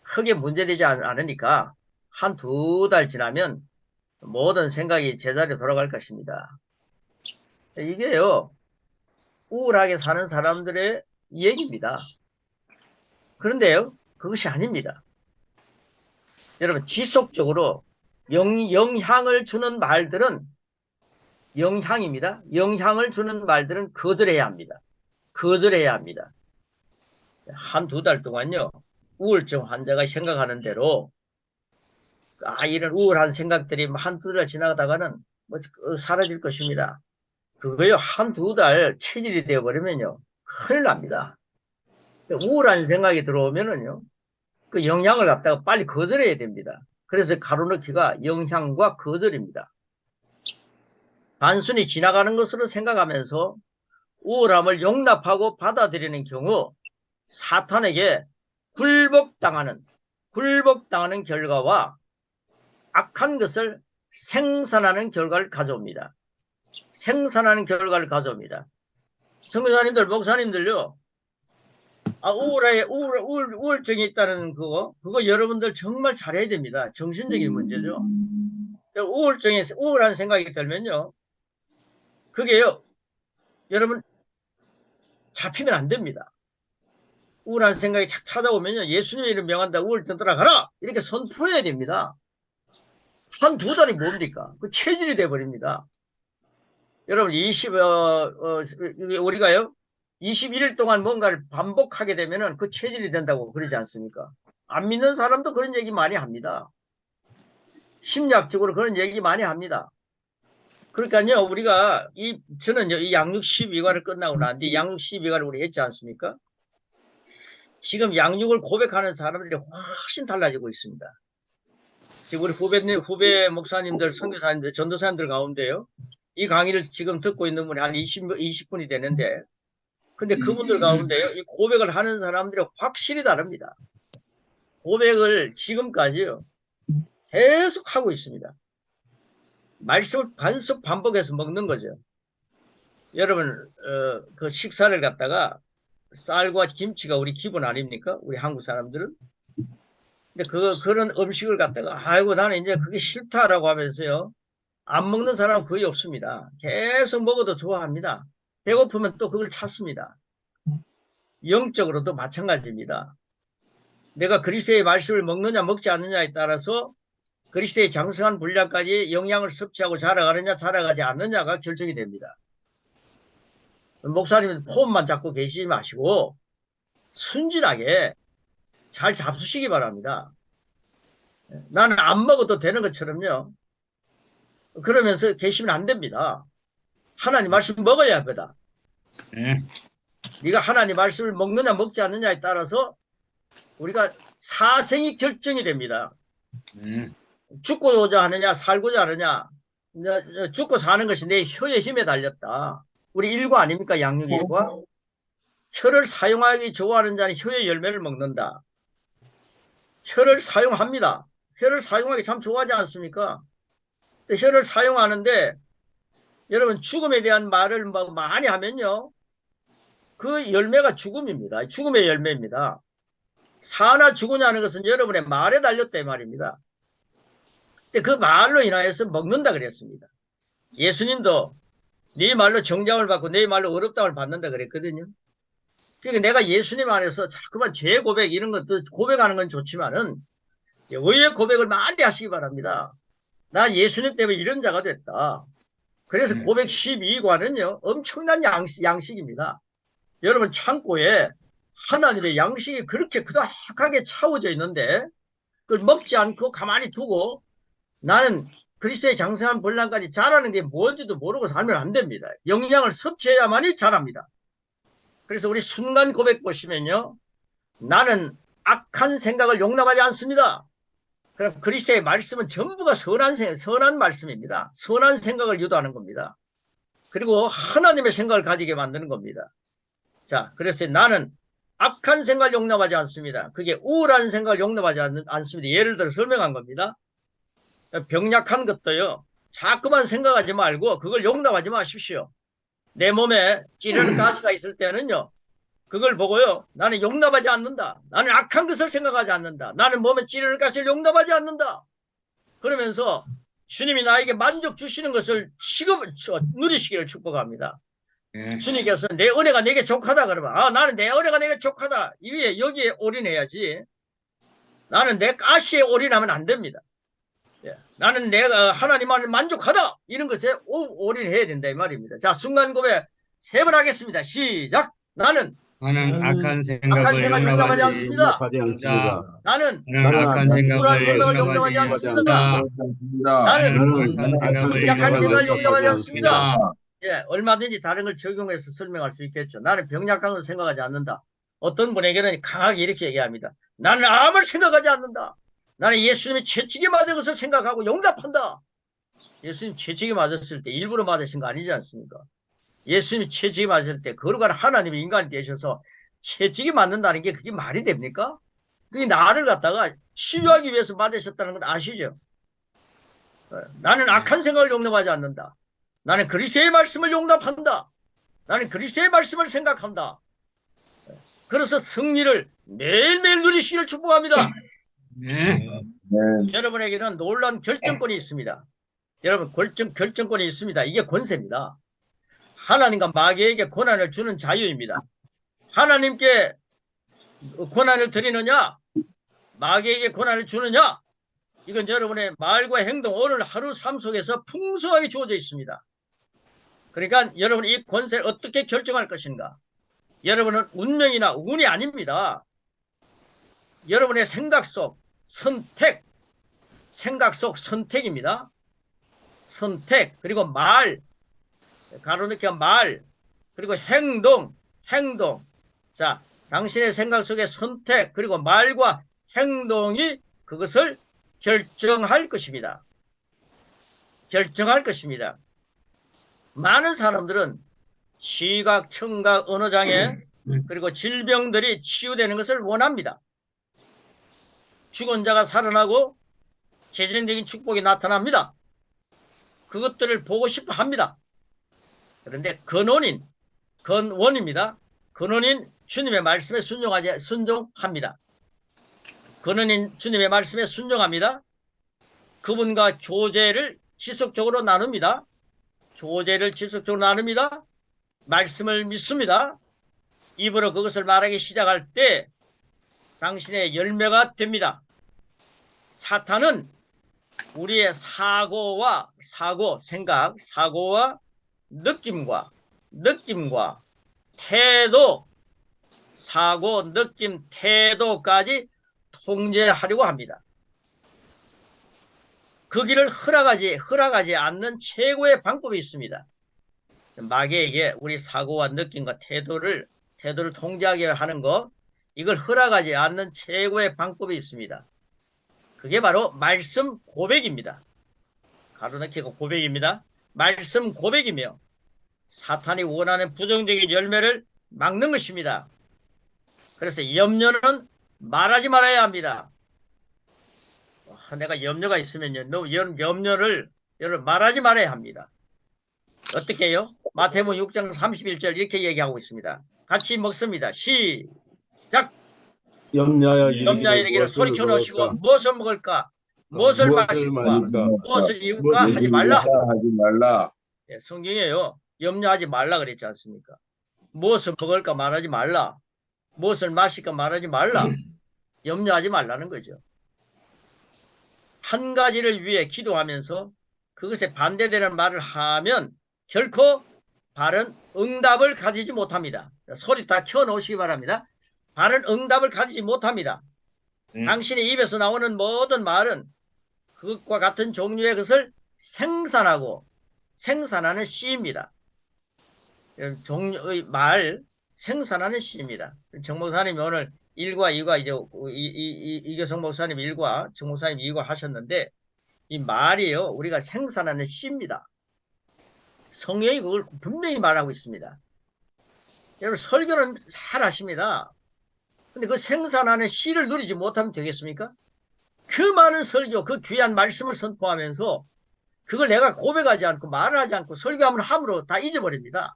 크게 문제되지 않으니까 한 두 달 지나면 모든 생각이 제자리로 돌아갈 것입니다. 이게요, 우울하게 사는 사람들의 얘기입니다. 그런데요, 그것이 아닙니다. 여러분, 지속적으로 영향을 주는 말들은 영향입니다. 영향을 주는 말들은 거절해야 합니다. 거절해야 합니다. 한 두 달 동안요, 우울증 환자가 생각하는 대로 이런 우울한 생각들이 한 두 달 지나가다가는 사라질 것입니다. 그거요, 한 두 달 체질이 되어버리면요, 큰일 납니다. 우울한 생각이 들어오면은요, 그 영향을 갖다가 빨리 거절해야 됩니다. 그래서 가로넣기가 영향과 거절입니다. 단순히 지나가는 것으로 생각하면서 우울함을 용납하고 받아들이는 경우 사탄에게 굴복당하는 결과와 악한 것을 생산하는 결과를 가져옵니다. 생산하는 결과를 가져옵니다. 선교사님들, 목사님들요, 우울증이 있다는 그거 여러분들 정말 잘해야 됩니다. 정신적인 문제죠. 우울한 생각이 들면요, 그게요, 여러분, 잡히면 안 됩니다. 우울한 생각이 착 찾아오면요, 예수님의 이름 명한다, 우울증 떠나가라! 이렇게 선포해야 됩니다. 한 두 달이 뭡니까? 그 체질이 돼버립니다. 여러분, 우리가요, 21일 동안 뭔가를 반복하게 되면은 그 체질이 된다고 그러지 않습니까? 안 믿는 사람도 그런 얘기 많이 합니다. 심리학적으로 그런 얘기 많이 합니다. 그러니까요, 우리가 저는요, 이 양육 12과를 끝나고 난 뒤 양육 12과를 우리 했지 않습니까? 지금 양육을 고백하는 사람들이 훨씬 달라지고 있습니다. 지금 우리 후배 목사님들, 선교사님들, 전도사님들 가운데요, 이 강의를 지금 듣고 있는 분이 한 20분이 되는데, 근데 그분들 가운데요, 이 고백을 하는 사람들이 확실히 다릅니다. 고백을 지금까지요, 계속 하고 있습니다. 말씀을 반복해서 먹는 거죠. 여러분, 그 식사를 갖다가 쌀과 김치가 우리 기본 아닙니까? 우리 한국 사람들은. 근데 그런 음식을 갖다가, 아이고, 나는 이제 그게 싫다라고 하면서요, 안 먹는 사람은 거의 없습니다. 계속 먹어도 좋아합니다. 배고프면 또 그걸 찾습니다. 영적으로도 마찬가지입니다. 내가 그리스도의 말씀을 먹느냐 먹지 않느냐에 따라서 그리스도의 장성한 분량까지 영양을 섭취하고 자라가느냐 자라가지 않느냐가 결정이 됩니다. 목사님은 폼만 잡고 계시지 마시고 순진하게 잘 잡수시기 바랍니다. 나는 안 먹어도 되는 것처럼요, 그러면서 계시면 안 됩니다. 하나님 말씀 먹어야 합니다. 네가 하나님 말씀을 먹느냐 먹지 않느냐에 따라서 우리가 사생이 결정이 됩니다. 죽고자 하느냐 살고자 하느냐, 죽고 사는 것이 내 혀의 힘에 달렸다. 우리 일과 아닙니까? 양육 일과. 혀를 사용하기 좋아하는 자는 혀의 열매를 먹는다. 혀를 사용합니다. 혀를 사용하기 참 좋아하지 않습니까? 혀를 사용하는데 여러분 죽음에 대한 말을 뭐 많이 하면요. 그 열매가 죽음입니다. 죽음의 열매입니다. 사나 죽으냐는 것은 여러분의 말에 달렸다 이 말입니다. 근데 그 말로 인하여서 먹는다 그랬습니다. 예수님도 네 말로 정죄함을 받고 네 말로 어렵다함을 받는다 그랬거든요. 그러니까 내가 예수님 안에서 자꾸만 죄 고백 이런 것도 고백하는 건 좋지만은 의의 고백을 많이 하시기 바랍니다. 나 예수님 때문에 이런 자가 됐다. 그래서 고백 12관은요 엄청난 양식입니다. 여러분 창고에 하나님의 양식이 그렇게 그닥하게 차워져 있는데 그걸 먹지 않고 가만히 두고 나는 그리스도의 장성한 분량까지 자라는 게 뭔지도 모르고 살면 안 됩니다. 영양을 섭취해야만이 자랍니다. 그래서 우리 순간 고백 보시면요. 나는 악한 생각을 용납하지 않습니다. 그럼 그리스도의 말씀은 전부가 선한 말씀입니다. 선한 생각을 유도하는 겁니다. 그리고 하나님의 생각을 가지게 만드는 겁니다. 자, 그래서 나는 악한 생각을 용납하지 않습니다. 그게 우울한 생각을 용납하지 않습니다. 예를 들어 설명한 겁니다. 병약한 것도요. 자꾸만 생각하지 말고 그걸 용납하지 마십시오. 내 몸에 찌르는 가시가 있을 때는요. 그걸 보고요. 나는 용납하지 않는다. 나는 악한 것을 생각하지 않는다. 나는 몸에 찌르는 가시를 용납하지 않는다. 그러면서 주님이 나에게 만족 주시는 것을 누리시기를 축복합니다. 주님께서 내 은혜가 내게 족하다 그러면 나는 내 은혜가 내게 족하다. 이게 여기에 올인해야지. 나는 내 가시에 올인하면 안 됩니다. 나는 내가 하나님만을 만족하다. 이런 것에 올인해야 된다 이 말입니다. 자, 순간 고백 3번 하겠습니다. 시작. 나는 악한 생각을 용납하지 않습니다. 나는 악한 우울한 생각을 생각을 용납하지 용납하지 않습니다. 나는 나는 약한 생각을 용납하지 않습니다. 예, 얼마든지 다른 걸 적용해서 설명할 수 있겠죠. 나는 병약한 걸 생각하지 않는다. 어떤 분에게는 강하게 이렇게 얘기합니다. 나는 암을 생각하지 않는다. 나는 예수님이 채찍에 맞은 것을 생각하고 용납한다. 예수님 채찍에 맞았을 때 일부러 맞으신 거 아니지 않습니까? 예수님이 채찍에 맞을 때 거룩한 하나님의 인간이 되셔서 채찍에 맞는다는 게 그게 말이 됩니까? 그게 나를 갖다가 치유하기 위해서 맞으셨다는 건 아시죠? 나는 악한 생각을 용납하지 않는다. 나는 그리스도의 말씀을 용납한다. 나는 그리스도의 말씀을 생각한다. 그래서 승리를 매일매일 누리시기를 축복합니다. 여러분에게는 놀라운 결정권이 있습니다. 여러분 결정권이 있습니다. 이게 권세입니다. 하나님과 마귀에게 권한을 주는 자유입니다. 하나님께 권한을 드리느냐 마귀에게 권한을 주느냐 이건 여러분의 말과 행동 오늘 하루 삶 속에서 풍성하게 주어져 있습니다. 그러니까 여러분 이 권세를 어떻게 결정할 것인가. 여러분은 운명이나 운이 아닙니다. 여러분의 생각 속 선택입니다. 선택 그리고 말 가로넣기 말 그리고 행동 자 당신의 생각 속의 선택 그리고 말과 행동이 그것을 결정할 것입니다. 많은 사람들은 시각, 청각, 언어장애 그리고 질병들이 치유되는 것을 원합니다. 죽은 자가 살아나고 재정적인 축복이 나타납니다. 그것들을 보고 싶어 합니다. 그런데 근원입니다. 근원인 주님의 말씀에 순종합니다. 근원인 주님의 말씀에 순종합니다. 그분과 교제를 지속적으로 나눕니다. 말씀을 믿습니다. 입으로 그것을 말하기 시작할 때 당신의 열매가 됩니다. 사탄은 우리의 사고와 느낌과 태도, 사고, 느낌, 태도까지 통제하려고 합니다. 그 길을 허락하지 않는 최고의 방법이 있습니다. 마귀에게 우리 사고와 느낌과 태도를 통제하게 하는 거, 이걸 허락하지 않는 최고의 방법이 있습니다. 그게 바로 말씀 고백입니다. 가로넣기고 고백입니다. 말씀 고백이며 사탄이 원하는 부정적인 열매를 막는 것입니다. 그래서 염려는 말하지 말아야 합니다. 내가 염려가 있으면요, 너 염려를 여러분 말하지 말아야 합니다. 어떻게 해요? 마태복음 6장 31절 이렇게 얘기하고 있습니다. 같이 먹습니다. 시작. 염려하여 이르기를 소리켜 놓으시고 무엇을 먹을까? 무엇을 마실까? 무엇을 입을까? 하지 말라. 하지 말라. 예, 성경이에요. 염려하지 말라 그랬지 않습니까? 무엇을 먹을까 말하지 말라. 무엇을 마실까 말하지 말라. 염려하지 말라는 거죠. 한 가지를 위해 기도하면서 그것에 반대되는 말을 하면 결코 바른 응답을 가지지 못합니다. 소리 다 켜놓으시기 바랍니다. 바른 응답을 가지지 못합니다. 당신의 입에서 나오는 모든 말은 그것과 같은 종류의 것을 생산하는 씨입니다. 종류의 말, 생산하는 씨입니다. 정 목사님이 오늘 1과 2과 이제 이교성 목사님 1과 정 목사님 2과 하셨는데 이 말이요 우리가 생산하는 씨입니다. 성경이 그걸 분명히 말하고 있습니다. 여러분 설교는 잘 하십니다. 근데 그 생산하는 씨를 누리지 못하면 되겠습니까? 그 많은 설교, 그 귀한 말씀을 선포하면서 그걸 내가 고백하지 않고 말을 하지 않고 설교하면 함으로 다 잊어버립니다.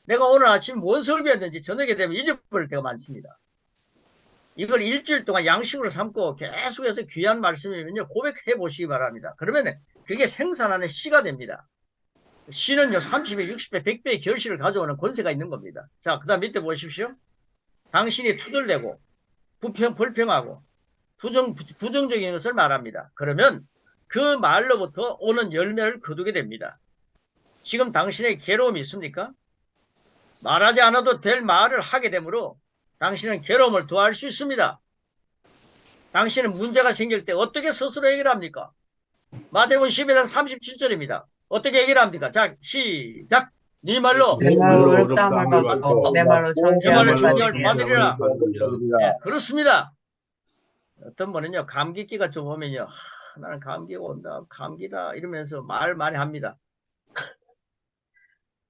내가 오늘 아침 뭔 설교했는지 저녁에 되면 잊어버릴 때가 많습니다. 이걸 일주일 동안 양식으로 삼고 계속해서 귀한 말씀이면요 고백해 보시기 바랍니다. 그러면 그게 생산하는 씨가 됩니다. 씨는요 30배, 60배, 100배의 결실을 가져오는 권세가 있는 겁니다. 자, 그 다음 밑에 보십시오. 당신이 투덜대고 불평하고 부정적인 것을 말합니다. 그러면 그 말로부터 오는 열매를 거두게 됩니다. 지금 당신의 괴로움이 있습니까? 말하지 않아도 될 말을 하게 되므로 당신은 괴로움을 더할 수 있습니다. 당신은 문제가 생길 때 어떻게 스스로 해결합니까? 마태복음 12장 37절입니다. 어떻게 해결합니까? 자, 시작. 네 말로 내 말로 어렵다함을 받고 내 말로 정죄함을 받으리라. 네, 그렇습니다. 어떤 분은요 감기기가 좀 오면요 나는 감기가 온다 감기다 이러면서 말 많이 합니다.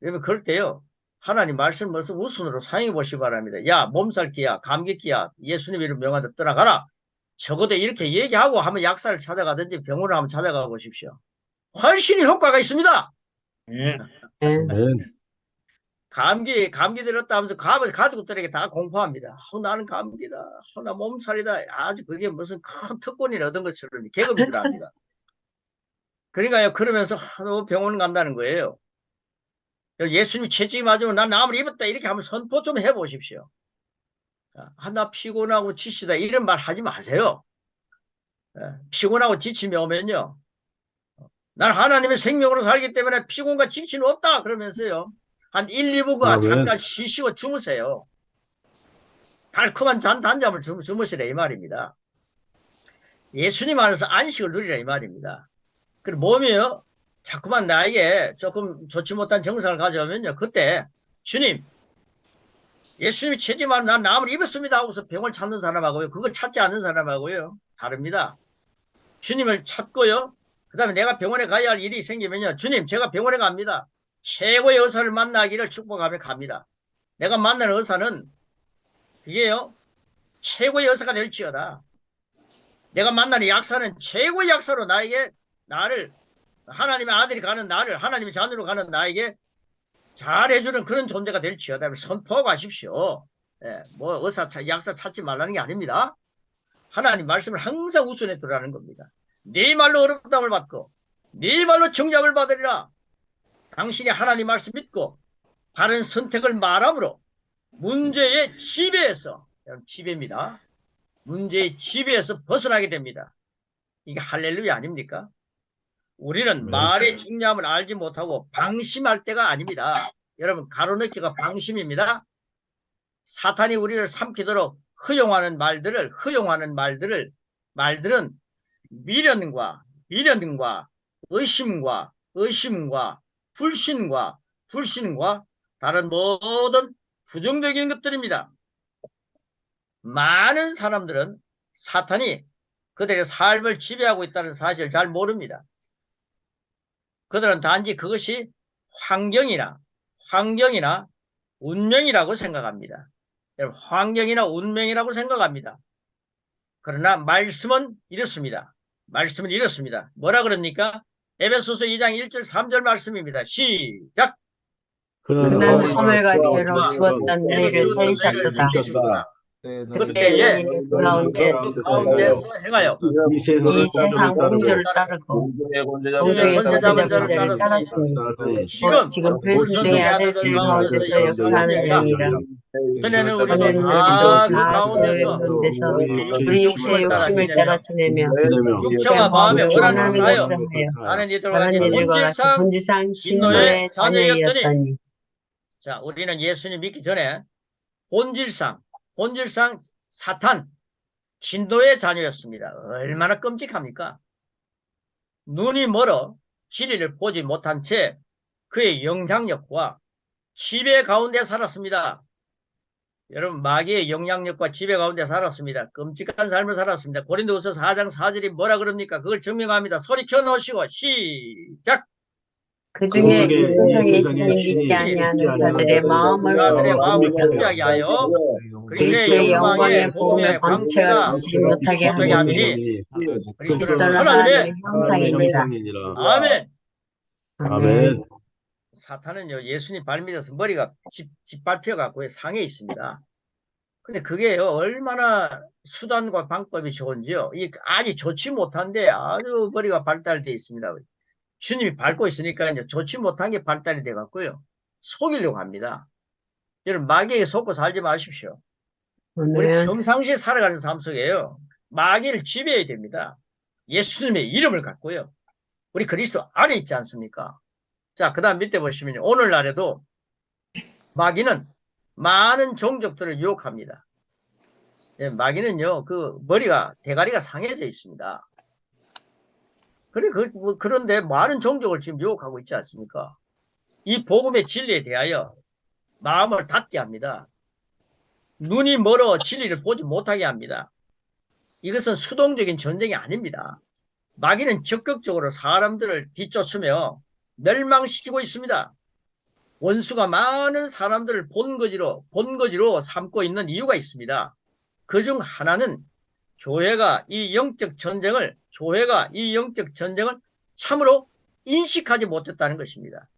여러분 그럴 때요 하나님 말씀 벌써 우선으로 사용해 보시기 바랍니다. 야 몸살기야 감기기야 예수님 이름 명하듯 떠나가라. 적어도 이렇게 얘기하고 한번 약사를 찾아가든지 병원을 한번 찾아가 보십시오. 훨씬 효과가 있습니다. 감기 들었다 하면서 가족들에게 다 공포합니다. 나는 감기다. 나 몸살이다. 아주 그게 무슨 큰 특권을 얻은 것처럼 계급이 들어갑니다. 그러니까요. 그러면서 병원 간다는 거예요. 예수님이 채찍이 맞으면 난 나무를 입었다. 이렇게 한번 선포 좀 해보십시오. 나 피곤하고 지치다. 이런 말 하지 마세요. 피곤하고 지침이 오면요. 난 하나님의 생명으로 살기 때문에 피곤과 지침은 없다. 그러면서요. 한 1, 2부가 잠깐 쉬시고 주무세요. 달콤한 단잠을 주무시라 이 말입니다. 예수님 안에서 안식을 누리라 이 말입니다. 그리고 몸이요 자꾸만 나에게 조금 좋지 못한 증상을 가져오면요 그때 주님 예수님이 채지만 난 나무를 입었습니다 하고서 병을 찾는 사람하고요 그걸 찾지 않는 사람하고요 다릅니다. 주님을 찾고요 그 다음에 내가 병원에 가야 할 일이 생기면요 주님 제가 병원에 갑니다. 최고의 의사를 만나기를 축복하며 갑니다. 내가 만나는 의사는 그게요 최고의 의사가 될지어다. 내가 만나는 약사는 최고의 약사로 나를 하나님의 아들이 가는 나를 하나님의 자녀로 가는 나에게 잘해주는 그런 존재가 될지어다. 선포하고 하십시오. 뭐 약사 찾지 말라는 게 아닙니다. 하나님 말씀을 항상 우선에 두라는 겁니다. 네 말로 어렵다함을 받고 네 말로 정죄함을 받으리라. 당신이 하나님 말씀 믿고 바른 선택을 말함으로 문제의 지배에서 지배입니다. 문제의 지배에서 벗어나게 됩니다. 이게 할렐루야 아닙니까? 우리는 말의 중요함을 알지 못하고 방심할 때가 아닙니다. 여러분 가로넣기가 방심입니다. 사탄이 우리를 삼키도록 허용하는 말들은 미련과 의심과 불신과 다른 모든 부정적인 것들입니다. 많은 사람들은 사탄이 그들의 삶을 지배하고 있다는 사실을 잘 모릅니다. 그들은 단지 그것이 환경이나 운명이라고 생각합니다. 환경이나 운명이라고 생각합니다. 그러나 말씀은 이렇습니다. 말씀은 이렇습니다. 뭐라 그럽니까? 에베소서 2장 1절 3절 말씀입니다. 시작! 그는 그는 하늘과 하늘과 지와 죄로 땅과 주었던 내를 너희를 주었던 살리셨도다. 살리셨다. 그때 그때에 너희는 그 그 가운데 가운데서 행하여 이 세상을 이 세상 따르고 풍조를 따르고 공주의 권세자분들을 따랐으니 곧 지금 불순종의 아들들 가운데서 역사하는 영이라. 전에는 우리도 전에는 다 우리도 그 다 그 가운데서 가운데서 우리 우리 육체의 욕심을 따라 지내며 육체와 마음에 마음에 원하는 원하는 것을 하여 것을 하여 다른 이들과 다른 같이 이들과 같이 본질상 본질상 진노의 진노의 자녀였더니. 자녀였더니. 자, 우리는 예수님 믿기 전에 본질상 사탄 진노의 자녀였습니다. 얼마나 끔찍합니까? 눈이 멀어 진리를 보지 못한 채 그의 영향력과 지배 가운데 살았습니다. 여러분, 마귀의 영향력과 지배 가운데 살았습니다. 끔찍한 삶을 살았습니다. 고린도후서 4장 4절이 뭐라 그럽니까? 그걸 증명합니다. 소리 켜 넣으시고 시작! 그 중에 이 이 세상의 세상의 신을 믿지 신이 아니하는 자들의 마음을 혼미하게 하여 그리스도의 영광의 복음의 광채가 번지 못하게 못하게 하느니 하느니 그리스도는 그리스도는 하나님의 하나님의 형상이니라. 아멘. 아멘. 사탄은요, 예수님 발밑에서 머리가 짓밟혀 갖고 상에 있습니다. 근데 그게요, 얼마나 수단과 방법이 좋은지요. 이 아주 좋지 못한데 아주 머리가 발달되어 있습니다. 주님이 밟고 있으니까요, 좋지 못한 게 발달이 돼 갖고요, 속이려고 합니다. 여러분, 마귀에게 속고 살지 마십시오. 우리 평상시에 살아가는 삶 속에요, 마귀를 지배해야 됩니다. 예수님의 이름을 갖고요, 우리 그리스도 안에 있지 않습니까? 자, 그 다음 밑에 보시면 오늘날에도 마귀는 많은 종족들을 유혹합니다. 예, 마귀는요, 그 머리가, 대가리가 상해져 있습니다. 그런데 많은 종족을 지금 유혹하고 있지 않습니까? 이 복음의 진리에 대하여 마음을 닫게 합니다. 눈이 멀어 진리를 보지 못하게 합니다. 이것은 수동적인 전쟁이 아닙니다. 마귀는 적극적으로 사람들을 뒤쫓으며 멸망시키고 있습니다. 원수가 많은 사람들을 본거지로 삼고 있는 이유가 있습니다. 그중 하나는 교회가 이 영적 전쟁을 참으로 인식하지 못했다는 것입니다.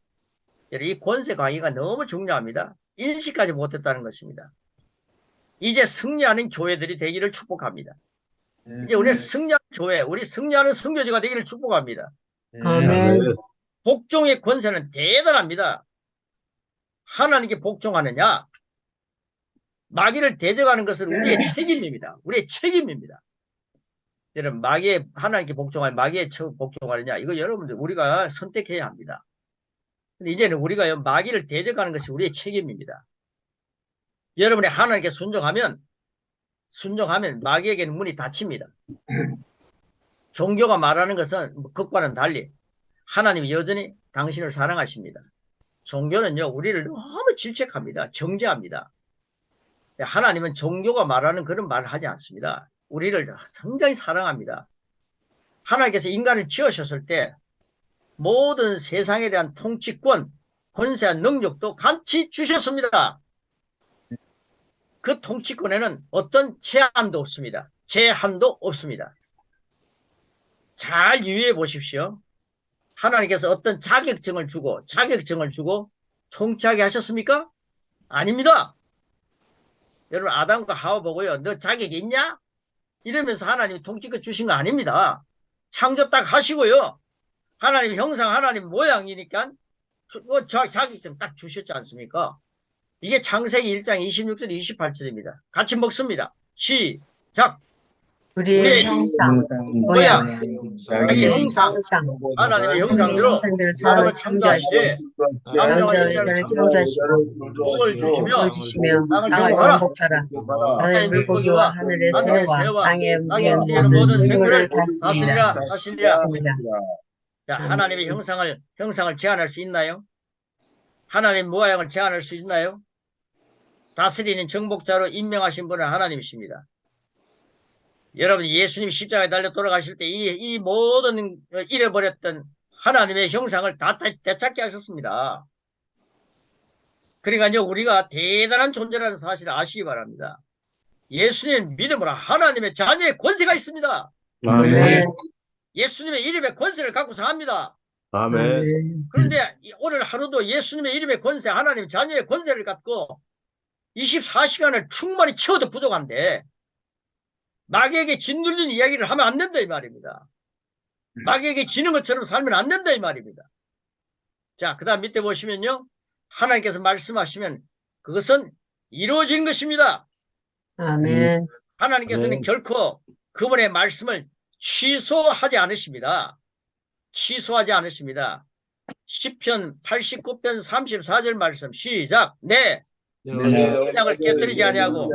이 권세 강의가 너무 중요합니다. 인식하지 못했다는 것입니다. 이제 승리하는 교회들이 되기를 축복합니다. 이제 우리 승리하는 교회, 우리 승리하는 선교지가 되기를 축복합니다. 아멘. 복종의 권세는 대단합니다. 하나님께 복종하느냐, 마귀를 대적하는 것은 우리의 책임입니다. 우리의 책임입니다. 여러분, 하나님께 마귀에 복종하느냐, 이거 여러분들 우리가 선택해야 합니다. 근데 이제는 우리가 마귀를 대적하는 것이 우리의 책임입니다. 여러분이 하나님께 순종하면 마귀에게는 문이 닫힙니다. 종교가 말하는 것은 그것과는 달리 하나님이 여전히 당신을 사랑하십니다. 종교는요, 우리를 너무 질책합니다. 정죄합니다. 하나님은 종교가 말하는 그런 말을 하지 않습니다. 우리를 상당히 사랑합니다. 하나님께서 인간을 지으셨을 때 모든 세상에 대한 통치권, 권세와 능력도 같이 주셨습니다. 그 통치권에는 어떤 제한도 없습니다. 제한도 없습니다. 잘 유의해 보십시오. 하나님께서 어떤 자격증을 주고 통치하게 하셨습니까? 아닙니다. 여러분, 아담과 하와 보고요, 너 자격이 있냐? 이러면서 하나님이 통치권 주신 거 아닙니다. 창조 딱 하시고요, 하나님 형상, 하나님 모양이니까 자격증 딱 주셨지 않습니까? 이게 창세기 1장 26절 28절입니다. 같이 먹습니다. 시작. 우리의 형상, 모양, 자기 형상, 하나님의 형상대로 사람을 창조하시되 남자와 여자를 창조하시고 복을 주시며 땅을 정복하라. 하늘의 물고기와 하늘의 새와 땅에 움직이는 모든 생물을 다스리라. 자, 하나님의 형상을 제한할 수 있나요? 하나님의 모양을 제한할 수 있나요? 다스리는 정복자로 임명하신 분은 하나님이십니다. 여러분, 예수님 십자가에 달려 돌아가실 때 이 모든 잃어버렸던 하나님의 형상을 다 되찾게 하셨습니다. 그러니까요, 우리가 대단한 존재라는 사실을 아시기 바랍니다. 예수님 믿음으로 하나님의 자녀의 권세가 있습니다. 아멘. 예수님의 이름의 권세를 갖고 사합니다. 아멘. 그런데 오늘 하루도 예수님의 이름의 권세, 하나님 자녀의 권세를 갖고 24시간을 충만히 채워도 부족한데 마귀에게 짓눌리는 이야기를 하면 안 된다 이 말입니다. 마귀에게 지는 것처럼 살면 안 된다 이 말입니다. 자, 그 다음 밑에 보시면요. 하나님께서 말씀하시면 그것은 이루어진 것입니다. 아멘. 하나님께서는 아멘. 결코 그분의 말씀을 취소하지 않으십니다. 취소하지 않으십니다. 시편 89편 34절 말씀 시작. 네. 언약을 깨뜨리지 아니하고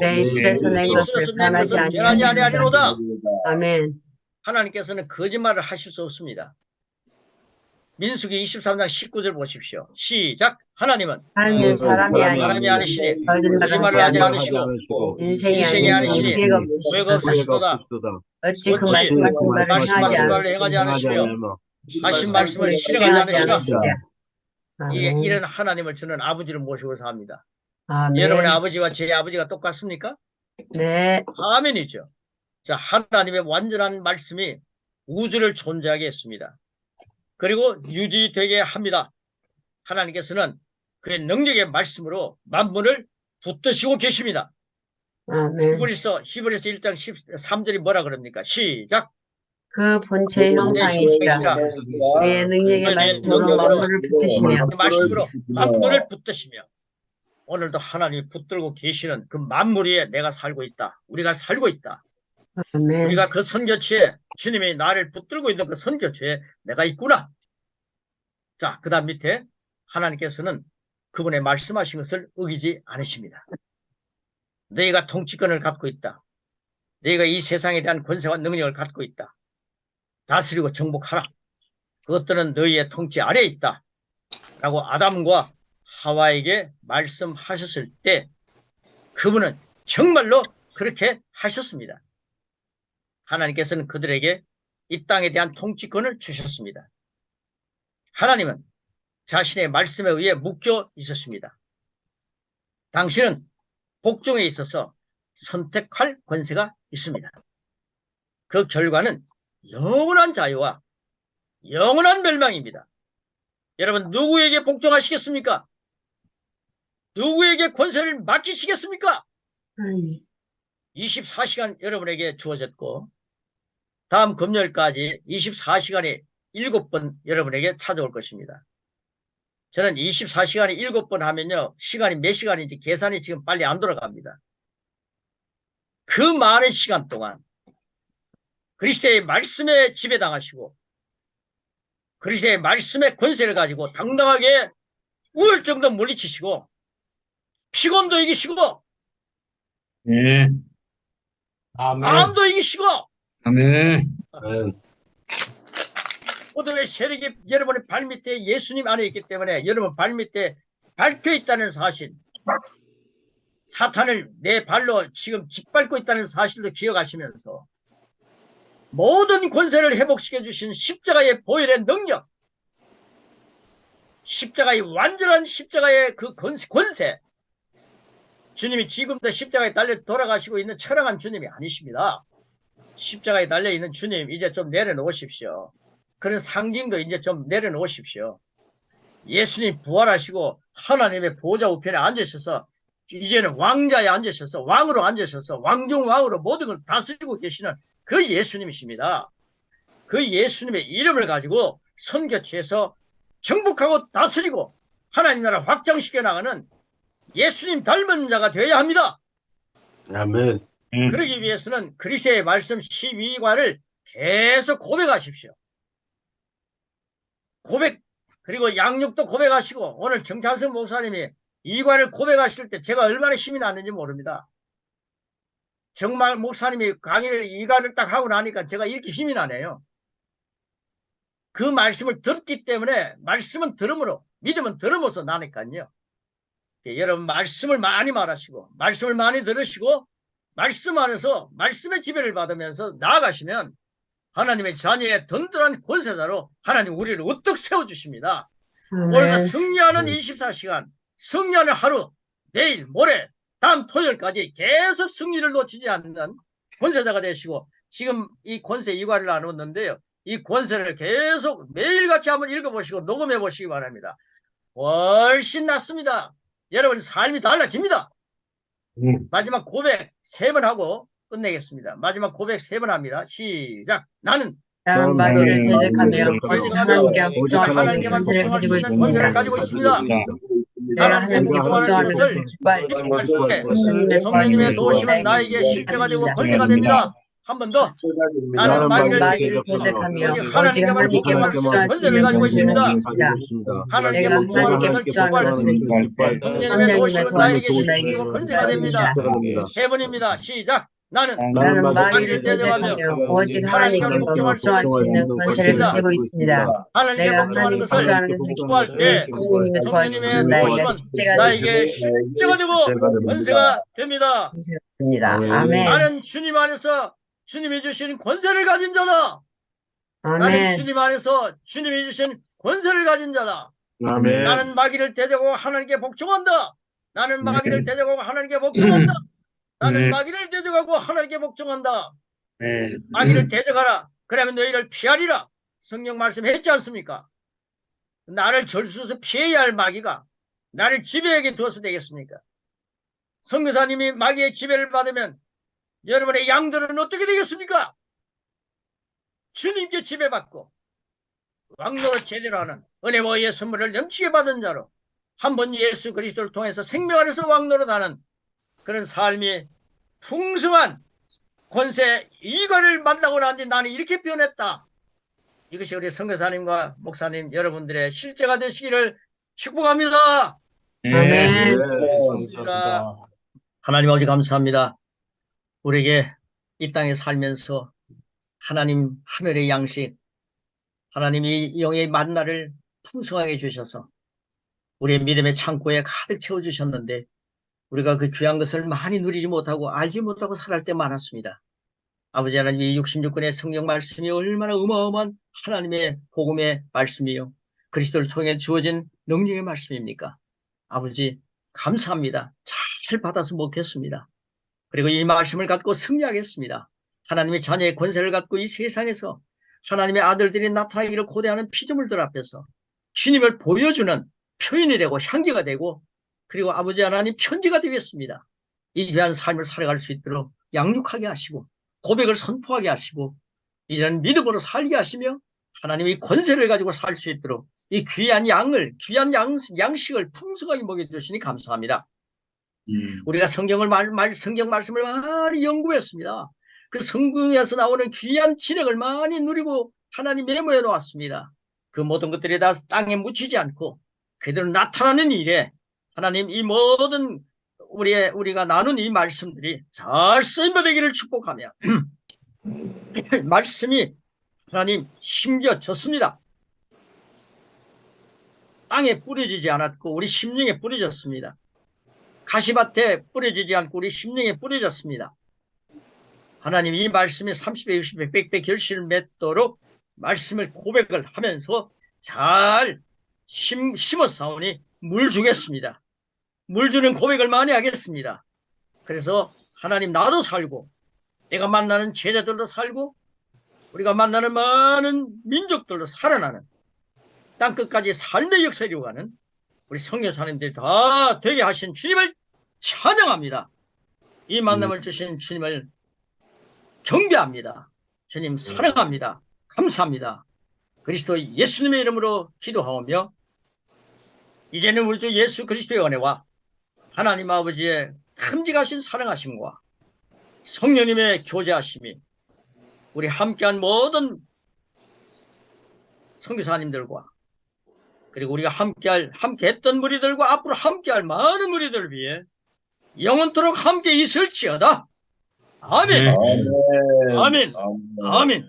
내 입술에서 낸 내 것을 입술에서 낸 변하지 것은 변하지 아니하리로다. 아니하리로다. 아멘. 하나님께서는 거짓말을 하실 수 없습니다. 민수기 23장 19절 보십시오. 시작. 하나님은 하나님은 사람이 사람이 아니시니 아니시니 거짓말을 하지 않으시고 인생이 인생이 아니시니 아니시니 기회가 없으시다. 죄가 없으시도다. 어찌 그 어찌 말씀하신 바를 말씀하신 하지 바를 행하지 않으시며 않으시며 하신 말씀을 실행하지 실행하지 않으시라. 않으시랴. 이런 하나님을 저는 아버지를 모시고 삽니다. 아멘. 여러분의 아버지와 제 아버지가 똑같습니까? 네. 아멘이죠. 자, 하나님의 완전한 말씀이 우주를 존재하게 했습니다. 그리고 유지되게 합니다. 하나님께서는 그의 능력의 말씀으로 만물을 붙드시고 계십니다. 아멘. 히브리서 1장 13절이 뭐라 그럽니까? 시작. 그 본체의 형상이시라. 그의 능력의 말씀으로 만물을 붙드시며 그 말씀으로 만물을 붙드시며 오늘도 하나님이 붙들고 계시는 그 만물 위에 내가 살고 있다. 우리가 살고 있다. 아멘. 우리가 그 선교체에 주님이 나를 붙들고 있는 그 선교체에 내가 있구나. 자, 그 다음 밑에 하나님께서는 그분의 말씀하신 것을 어기지 않으십니다. 너희가 통치권을 갖고 있다. 너희가 이 세상에 대한 권세와 능력을 갖고 있다. 다스리고 정복하라. 그것들은 너희의 통치 아래에 있다. 라고 아담과 하와에게 말씀하셨을 때 그분은 정말로 그렇게 하셨습니다. 하나님께서는 그들에게 이 땅에 대한 통치권을 주셨습니다. 하나님은 자신의 말씀에 의해 묶여 있었습니다. 당신은 복종에 있어서 선택할 권세가 있습니다. 그 결과는 영원한 자유와 영원한 멸망입니다. 여러분 누구에게 복종하시겠습니까? 누구에게 권세를 맡기시겠습니까? 24시간 여러분에게 주어졌고 다음 금요일까지 24시간이 7번 여러분에게 찾아올 것입니다. 저는 24시간이 7번 하면요. 시간이 몇 시간인지 계산이 지금 빨리 안 돌아갑니다. 그 많은 시간 동안 그리스도의 말씀에 지배당하시고 그리스도의 말씀의 권세를 가지고 당당하게 우울증도 물리치시고 피곤도 이기시고 예. 아멘. 암도 이기시고 아멘. 모두의 세력이 여러분의 발밑에 예수님 안에 있기 때문에 여러분 발밑에 밟혀 있다는 사실, 사탄을 내 발로 지금 짓밟고 있다는 사실도 기억하시면서 모든 권세를 회복시켜 주신 십자가의 보혈의 능력, 십자가의 완전한 십자가의 그 권세, 주님이 지금도 십자가에 달려 돌아가시고 있는 철학한 주님이 아니십니다. 십자가에 달려 있는 주님 이제 좀 내려놓으십시오. 그런 상징도 이제 좀 내려놓으십시오. 예수님 부활하시고 하나님의 보좌 우편에 앉으셔서 이제는 왕자에 앉으셔서 왕으로 앉으셔서 왕중왕으로 모든 걸 다스리고 계시는 그 예수님이십니다. 그 예수님의 이름을 가지고 선교체에서 정복하고 다스리고 하나님 나라 확장시켜 나가는 예수님 닮은 자가 되어야 합니다. 아멘. 그러기 위해서는 그리스도의 말씀 12과를 계속 고백하십시오. 고백, 그리고 양육도 고백하시고 오늘 정찬성 목사님이 이과를 고백하실 때 제가 얼마나 힘이 났는지 모릅니다. 정말 목사님이 강의를 이과를 딱 하고 나니까 제가 이렇게 힘이 나네요. 그 말씀을 들었기 때문에 말씀은 들음으로 믿음은 들음으로써 나니까요. 여러분 말씀을 많이 말하시고 말씀을 많이 들으시고 말씀 안에서 말씀의 지배를 받으면서 나아가시면 하나님의 자녀의 든든한 권세자로 하나님 우리를 우뚝 세워주십니다. 오늘도 승리하는 24시간, 승리하는 하루, 내일, 모레, 다음 토요일까지 계속 승리를 놓치지 않는 권세자가 되시고 지금 이 권세 이과를 나눴는데요. 이 권세를 계속 매일같이 한번 읽어보시고 녹음해 보시기 바랍니다. 훨씬 낫습니다. 여러분 삶이 달라집니다. 마지막 고백 3번 하고 끝내겠습니다. 마지막 고백 3번 합니다. 시작. 나는 나는 마귀를 대적하며 오직 하나님께 복종할 수 있는 하나님께만 권세를 복종할 수 가지고 있는 있습니다. 권세를 가지고 있습니다. 내가 하나님께 복종하는 것을 기뻐할 때 하나님의 성령님의 도우심은 나에게 나에게 실제가 되고 됩니다. 권세가 됩니다. 한 번 더. 나는 마귀를 마귀를 대적하며 오직 오직 하나님께만 하나님께만 복종할 수 복종할 있는 수 있는 권세를 권세를 가지고 가지고 있습니다. 있습니다. 하나님께 내가 복종하는 하나님께 것을 복종하는 기뻐할 것을 수 있는 기뻐할 때 성령님의 성령님의 도우심은 나에게 도우심이 나에게 실제고 권세가 됩니다. 됩니다. 3번입니다. 시작. 나는 나는 마귀를 마귀를 대적하며 대적하며 오직 하나님께 하나님께 복종할 복종할 수 있는 권세를 것입니다. 가지고 있습니다. 하나님께 내가 복종하는 하나님께 것을 복종하는 것을 기뻐할 때 성령님의 성령님의 도와주심은 나에게 도우심은 십자가 나에게 십자가 되고 권세가 됩니다. 됩니다. 아멘. 나는 주님 안에서 주님이 주신 권세를 가진 자다. 나는 아멘. 주님 안에서 주님이 주신 권세를 가진 자다. 아멘. 나는 마귀를 대적하고 하나님께 복종한다. 나는 마귀를 대적하고 하나님께 복종한다. 나는 마귀를 대적하고 하나님께 복종한다. 마귀를 대적하라. 그러면 너희를 피하리라. 성경 말씀했지 않습니까? 나를 절수해서 피해야 할 마귀가 나를 지배하게 두어서 되겠습니까? 선교사님이 마귀의 지배를 받으면 여러분의 양들은 어떻게 되겠습니까? 주님께 지배받고 왕노릇 제대로 하는 은혜와 의의 선물을 넘치게 받은 자로 한 번 예수 그리스도를 통해서 생명 안에서 왕노릇하는 그런 삶이 풍성한 권세 이거를 만나고 난 뒤 나는 이렇게 변했다. 이것이 우리 선교사님과 목사님 여러분들의 실제가 되시기를 축복합니다. 아멘. 감사합니다. 하나님 아버지 감사합니다. 우리에게 이 땅에 살면서 하나님 하늘의 양식, 하나님이 영의 만나를 풍성하게 주셔서 우리의 믿음의 창고에 가득 채워주셨는데 우리가 그 귀한 것을 많이 누리지 못하고 알지 못하고 살아갈 때 많았습니다. 아버지 하나님, 이 66권의 성경 말씀이 얼마나 어마어마한 하나님의 복음의 말씀이요 그리스도를 통해 주어진 능력의 말씀입니까? 아버지 감사합니다. 잘 받아서 못했습니다. 그리고 이 말씀을 갖고 승리하겠습니다. 하나님의 자녀의 권세를 갖고 이 세상에서 하나님의 아들들이 나타나기를 고대하는 피조물들 앞에서 주님을 보여주는 표현이 되고 향기가 되고 그리고 아버지 하나님 편지가 되겠습니다. 이 귀한 삶을 살아갈 수 있도록 양육하게 하시고 고백을 선포하게 하시고 이런 믿음으로 살게 하시며 하나님의 권세를 가지고 살 수 있도록 이 귀한 양식을 풍성하게 먹여주시니 감사합니다. 우리가 성경 말씀을 많이 연구했습니다. 그 성경에서 나오는 귀한 진액을 많이 누리고 하나님 메모해 놓았습니다. 그 모든 것들이 다 땅에 묻히지 않고 그대로 나타나는 일에 하나님 이 모든 우리가 나눈 이 말씀들이 잘 쓰임받 되기를 축복하며 말씀이 하나님 심겨졌습니다. 땅에 뿌려지지 않았고 우리 심령에 뿌려졌습니다. 가시밭에 뿌려지지 않고 우리 심령에 뿌려졌습니다. 하나님 이 말씀이 30배, 60배, 100배 결실을 맺도록 말씀을 고백을 하면서 잘 심었사오니 물 주겠습니다. 물 주는 고백을 많이 하겠습니다. 그래서 하나님 나도 살고 내가 만나는 제자들도 살고 우리가 만나는 많은 민족들도 살아나는 땅끝까지 삶의 역사에 이루어가는 우리 성교사님들이 다 되게 하신 주님을 찬양합니다. 이 만남을 주신 주님을 경배합니다. 주님 사랑합니다. 감사합니다. 그리스도 예수님의 이름으로 기도하오며 이제는 우리 주 예수 그리스도의 은혜와 하나님 아버지의 큼직하신 사랑하심과 성령님의 교제하심이 우리 함께한 모든 선교사님들과 그리고 우리가 함께했던 무리들과 앞으로 함께할 많은 무리들을 위해 영원토록 함께 있을지어다. 아멘. 아멘. 아멘.